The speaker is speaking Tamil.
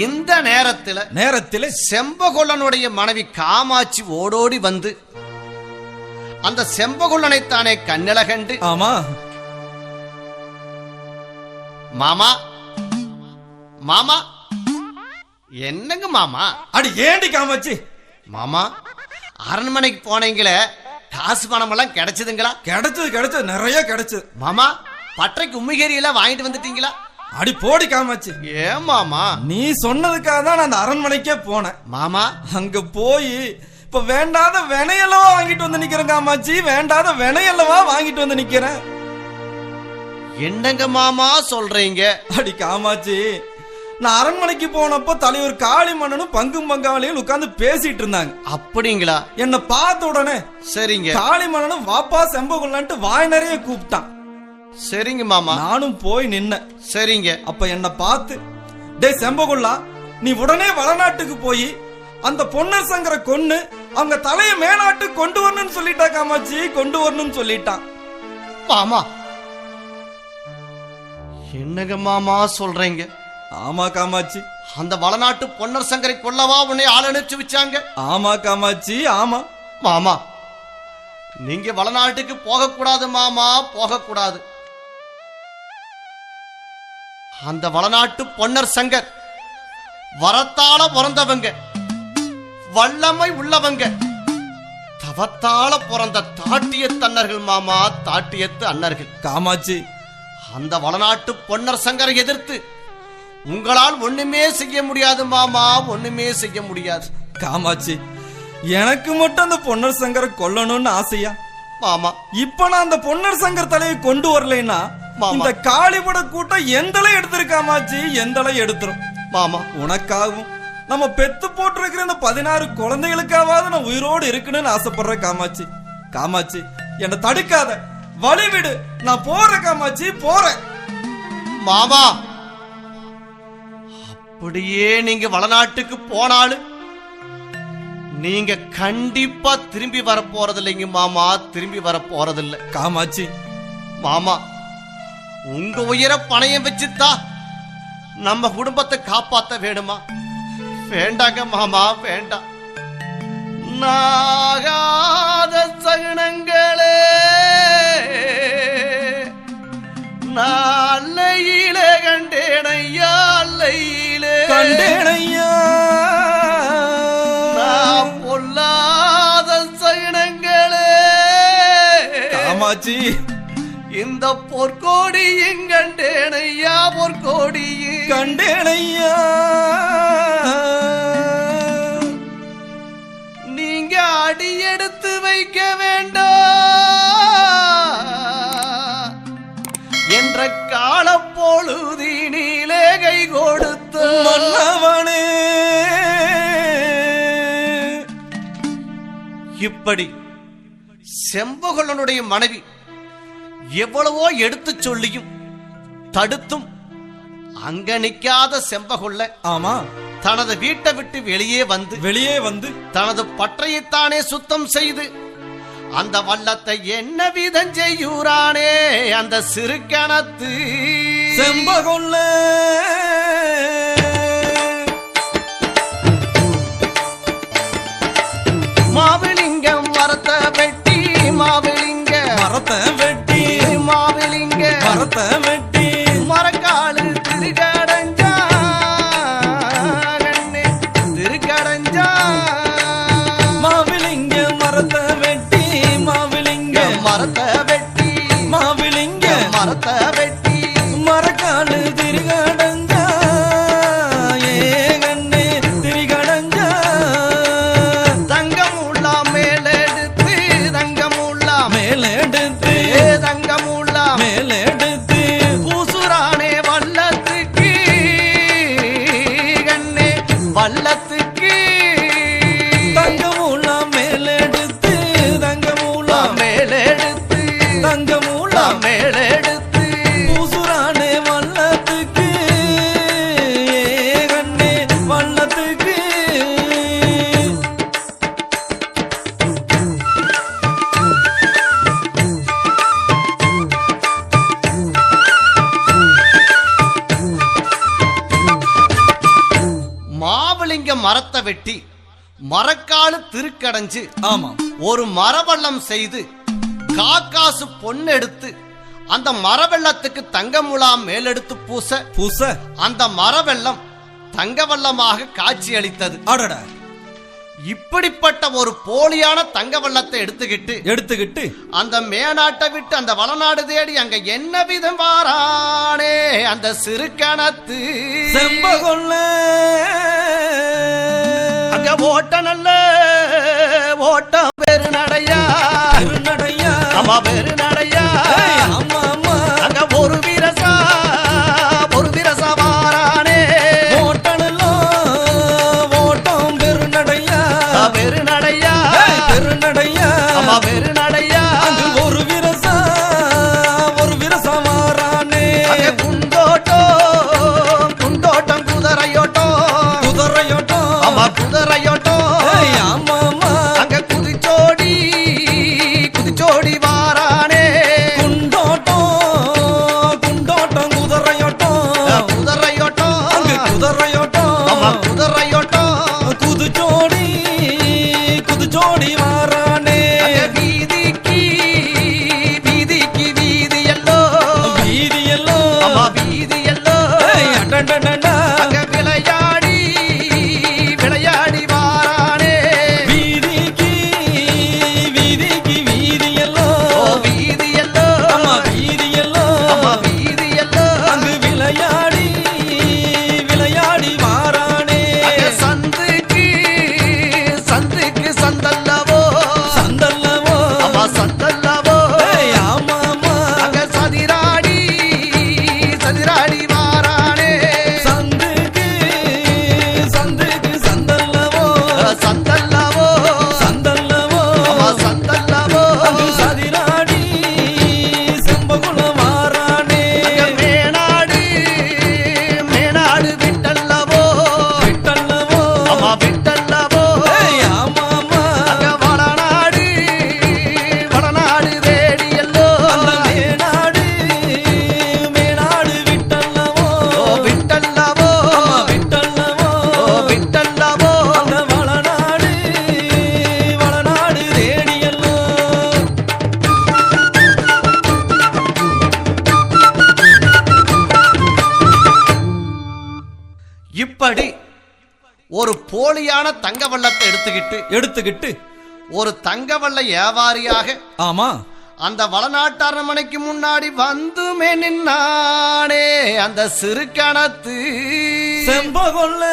இந்த நேரத்தில் செம்பகொள்ளனுடைய மனைவி காமாட்சி ஓடோடி வந்து அந்த செம்பகொள்ளனை தானே கண்ணில கண்டு, ஆமா மாமா மாமா என்னங்க மாமா? அடி ஏண்டி காமாட்சி? மாமா, அரண்மனைக்கு போனீங்களே, காசு பணம் எல்லாம் கிடைச்சதுங்களா? கிடைச்சது நிறைய கிடைச்சது. மாமா, பற்றைக்கு உம்மிகேரி எல்லாம் வாங்கிட்டு வந்துட்டீங்களா? அடி போடி காமாட்சி. ஏன் மாமா? நீ சொன்னதுக்காக தான் நான் அந்த அரண்மனைக்கே போனேன் மாமா. அங்க போய் இப்ப வேண்டாத வினையல்லவா வாங்கிட்டு வந்து நிக்கிறேன் காமாட்சி. வேண்டாத வினையல்லவா வாங்கிட்டு வந்து நிக்கிறேன். என்னங்க மாமா சொல்றீங்க? அடி காமாட்சி, நான் அரண்மனைக்கு போனப்போ தலைவர் காளி மன்னனும் பங்கும் பங்காளியும் உட்கார்ந்து பேசிட்டு இருந்தாங்க. அப்படிங்களா? என்ன பார்த்த உடனே சரிங்க, காளி மன்னனும் வாப்பா செம்பகுள்ளன்ட்டு வாய் நிறைய கூப்பிட்டான். சரிங்க மாமா. நானும் போய் நின்ன. சரிங்க. அப்ப என்ன பார்த்து, டேய் செம்பகுள்ளா, நீ உடனே வடநாட்டுக்கு போய் அந்த பொன்னர் சங்கரை கொன்னு அவங்க தலையை மேநாட்டு கொண்டு வரணும்னு சொல்லிட்டா காமாட்சி. கொண்டு வரணும்னு சொல்லிட்டான். மாமா, என்னங்க மாமா சொல்றீங்க? ஆமா காமாட்சி. அந்த வடநாட்டு பொன்னர் சங்கரை கொல்லவா உன்னை ஆள் அனுப்பிச்சு வச்சாங்க? ஆமா காமாட்சி, ஆமா. மாமா, நீங்க வடநாட்டுக்கு போகக்கூடாது மாமா, போகக்கூடாது. அந்த வடநாட்டு பொன்னர் சங்கர் வரத்தால பிறந்தவங்க, வல்லமை உள்ளவங்க, தவத்தால பிறந்த தாட்டியத்து அன்னர்கள் மாமா, தாட்டியத்து அன்னர்கள். காமாட்சி, அந்த வடநாட்டு பொன்னர் சங்கரை எதிர்த்து உங்களால் ஒண்ணுமே செய்ய முடியாது மாமா, ஒண்ணுமே செய்ய முடியாது. காமாட்சி, எனக்கு மட்டும் அந்த பொன்னர் சங்கரை கொல்லணும்னு ஆசையா மாமா? இப்ப நான் அந்த பொன்னர் சங்கர் தலையை கொண்டு வரலைன்னா இந்த காளிபட கூட்டம் எந்தளை எடுத்திருக்காமாச்சி, எந்தளை எடுத்துரும் மாமா. உனக்காகவும் நம்ம பெத்து போட்டிருக்கிற இந்த 16 குழந்தைகளுக்காவது நான் உயிரோடு இருக்கணும்னு ஆசைப்படுறேன் காமாட்சி. காமாட்சி, என்னை தடுக்காத, வழிவிடு, நான் போறேன் காமாட்சி, போறேன். மாமா, அப்படியே நீங்க வடநாட்டுக்கு போனாலும் நீங்க கண்டிப்பா திரும்பி வர போறதில்லைங்க மாமா, திரும்பி வர போறதில்லை. காமாட்சி மாமா, உங்க உயிரை பணையம் வச்சுத்தா நம்ம குடும்பத்தை காப்பாத்த வேணுமா? வேண்டாங்க மாமா, வேண்டாம். நாகாத சகுனங்களே நல்லையிலே கண்டேனையா, அல்லையிலே கண்டேனையா, நான் பொல்லாத சகுனங்களே. காமாட்சி, இந்த பொற்கோடி கண்டேனையா, பொற்கோடி கண்டேனையா. நீங்க அடி எடுத்து வைக்க வேண்டாம் என்ற கால பொழுதினிலே கை கொடுத்து மன்னவனே. இப்படி செம்பகொள்ளனுடைய மனைவி எவ்வளவோ எடுத்து சொல்லியும் தடுத்தும் அங்க நிக்காத செம்பகொள்ள, ஆமா, தனது வீட்டை விட்டு வெளியே வந்து தனது பற்றையைத்தானே சுத்தம் செய்து அந்த வல்லத்தை என்ன விதம் செய்யூரானே அந்த சிறு கணத்து செம்பகொள்ள. மாவிலிங்கம் மரத்தை வெட்டி, மாவிலிங்க மரத்தை வெட்டி, மாவிலிங்க மரத்தை வெட்டி, மரக்காலு திருக்கடைஞ்சா கண்ணே, திருக்கடைஞ்சா. மாவிலிங்க மரத்தை வெட்டி, மாவிலிங்க மரத்தை வெட்டி, மாவிலிங்க மரத்தை வெட்டி, மரக்காலு திரிகடஞ்சா, ஏ கண்ணே திரிகடஞ்சா. தங்கமுள்ளா மேலெடுத்து, தங்கமுள்ளா மேலெடுத்து, தங்கமுள்ளா மேலெடுத்து, பூசுரானே வல்லத்துக்கு கண்ணே, வல்லத்துக்கு தங்கமூலா மேலெடுத்து, தங்கமூலா மேலெடுத்து, தங்கமூலா மேலெடுத்து, மரத்தை வெட்டி மரக்காலு திருக்கடைஞ்சு ஆமா ஒரு மரவள்ளம் செய்து காக்காசு பொன்னெடுத்து அந்த மரவெள்ளத்துக்கு தங்க முலாம் மேலெடுத்து பூச அந்த மரவெள்ளம் தங்க வெள்ளமாக காட்சி அளித்தது. அடடா, இப்படிப்பட்ட ஒரு போலியான தங்க வெள்ளத்தை எடுத்துக்கிட்டு அந்த மேநாட்டை விட்டு அந்த வளநாடு தேடி அங்க என்ன விதம் வாரானே அந்த சிறு கணத்து செம்பகொல்ல அங்க ஓட்ட நல்ல ஓட்டம் பெரு நடையா அம்மா பெரு நடையா அங்க ஒரு வீரசா வாரானே ஓட்டம் பெரு நடையா அம்மா பெரு நடையா ஒரு வீரசா வாரானே குண்டோட்டம் குதிரையோட்டம் அம்மா குதிரையோட்டம் அங்க குதிச்சோடி வாரானே குண்டோட்டம் குதிரையோட்டம் அம்மா குதிரையோட்டம் குதிச்சோடி வாரானே வீதிக்கு வீதியல்லோ அம்மா வீதியல்லோ அங்க விளையாடி வாரானே வீதிக்கு வீதியல்லோ வீதியல்லோ அம்மா வீதியல்லோ அம்மா வீதியல்லோ அங்கு விளையாடி வாரானே சந்துக்கு சந்தல்லவோ அம்மா சந்தல்லவோ ஆமா அங்க சதிராடி வாரானே சந்துக்கு சந்தல்லவோ சந்தல்லவோ அம்மா சந்தல்லவோ அங்கு சதிராடி செம்பகுளம் வாரானே அங்க மேனாடு விட்டல்லவோ அம்மா விட்டல்லவோ ஆமா அங்க வளநாடு வேடியல்லோ அந்த மேனாடு விட்டல்லவோ விட்டல்லவோ விட்டல்லவோ அந்த வளநாடு தேடியல்லோ இப்படி ஒரு போலியான தங்க வெள்ளத்தை எடுத்துக்கிட்டு ஒரு தங்க வெள்ள வியாபாரியாக ஆமா அந்த வளநாட்டு அரண்மனைக்கு முன்னாடி வந்துமே நின்னானே அந்த சிறு கணத்து செம்பகொல்ல